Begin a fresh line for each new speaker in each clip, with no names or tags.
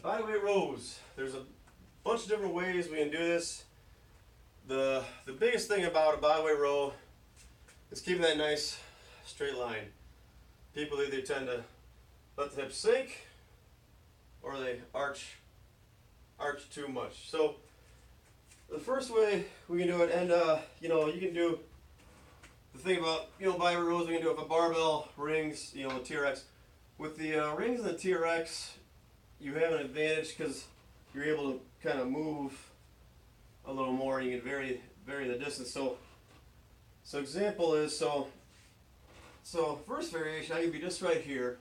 Bodyweight rows. There's a bunch of different ways we can do this. The biggest thing about a bodyweight row is keeping that nice straight line. People either tend to let the hips sink or they arch too much. So the first way we can do it, and you can do the thing about bodyweight rows we can do it with a barbell, rings, the TRX. With the rings and the TRX, you have an advantage because you're able to kind of move a little more. You can vary the distance. So example is so first variation I can be just right here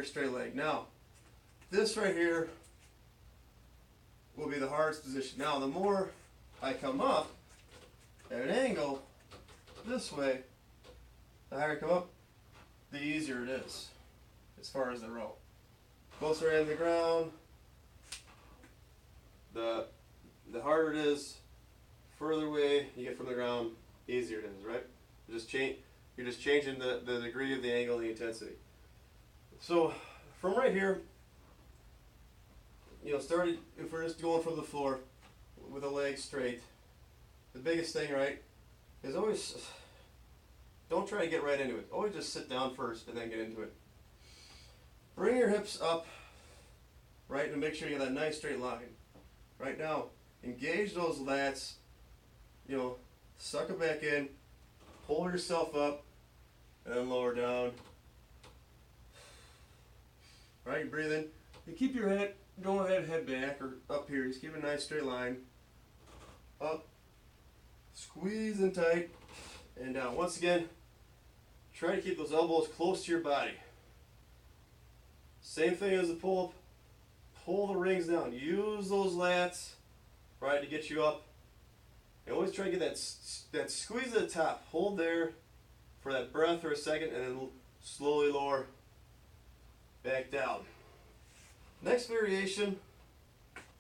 straight leg. Now this right here will be the hardest position. Now the more I come up at an angle this way, the higher I come up, the easier it is as far as the row. Closer I am to the ground, the harder it is. Further away you get from the ground, easier it is, right? You're just changing the degree of the angle and the intensity. So from right here, starting, if we're just going from the floor with the legs straight, the biggest thing, right, is always don't try to get right into it. Always just sit down first and then get into it. Bring your hips up, right, and make sure you have that nice straight line. Right now, engage those lats, suck it back in, pull yourself up, and then lower down. Right, breathe in. You keep your head, don't have head back or up here, just keep a nice straight line. Up, squeeze in tight, and down. Once again, try to keep those elbows close to your body. Same thing as the pull-up. Pull the rings down. Use those lats, right, to get you up. And always try to get that squeeze at the top. Hold there for that breath for a second, and then slowly lower back down. Next variation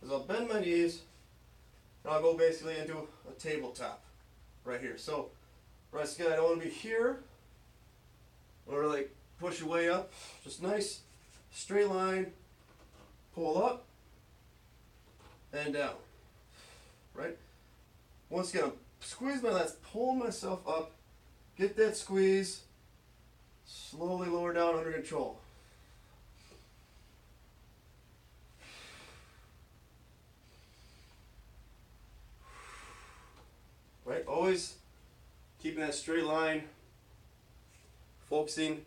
is I'll bend my knees, and I'll go basically into a tabletop right here. So, right, I don't want to be here, or like push your way up. Just nice straight line, pull up and down, right? Once again, squeeze my lats, pull myself up, get that squeeze, slowly lower down under control. Right, always keeping that straight line, focusing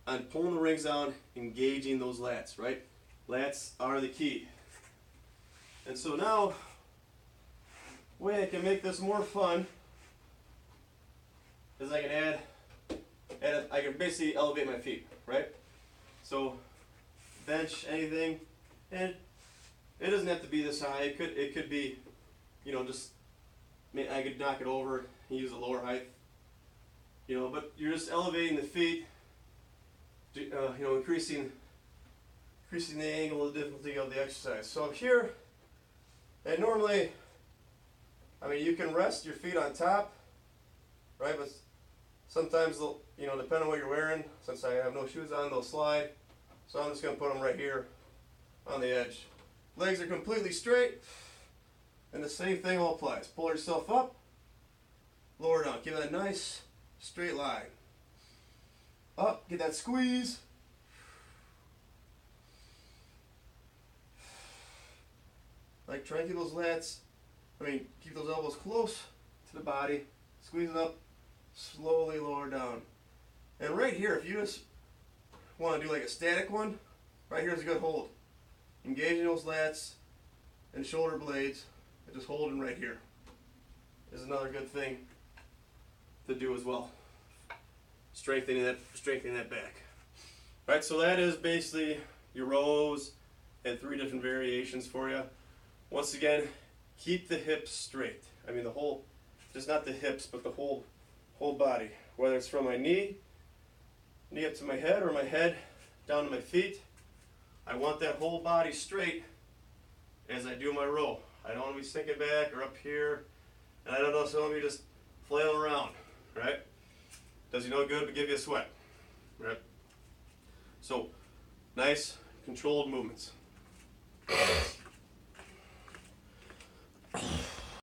on pulling the rings down, engaging those lats, right? Lats are the key. And so now, way I can make this more fun is I can I can basically elevate my feet, right? So bench, anything, and it doesn't have to be this high. It could be, I could knock it over and use a lower height, but you're just elevating the feet, increasing the angle, the difficulty of the exercise. So here, and normally, you can rest your feet on top, right? But sometimes they'll, depending on what you're wearing, since I have no shoes on, they'll slide. So I'm just going to put them right here on the edge. Legs are completely straight, and the same thing all applies. Pull yourself up, lower down. Give it a nice straight line. Up, get that squeeze. Like, try and keep those lats, keep those elbows close to the body. Squeeze it up, slowly lower down. And right here, if you just want to do like a static one, right here is a good hold. Engaging those lats and shoulder blades, and just holding right here is another good thing to do as well. Strengthening that back. Right, so that is basically your rows and 3 different variations for you. Once again, keep the hips straight. The whole, just not the hips, but the whole body. Whether it's from my knee up to my head, or my head down to my feet, I want that whole body straight as I do my row. I don't want to be sinking back or up here, and I don't also want to be just flailing around, right? Does you no good but give you a sweat, right? So, nice, controlled movements.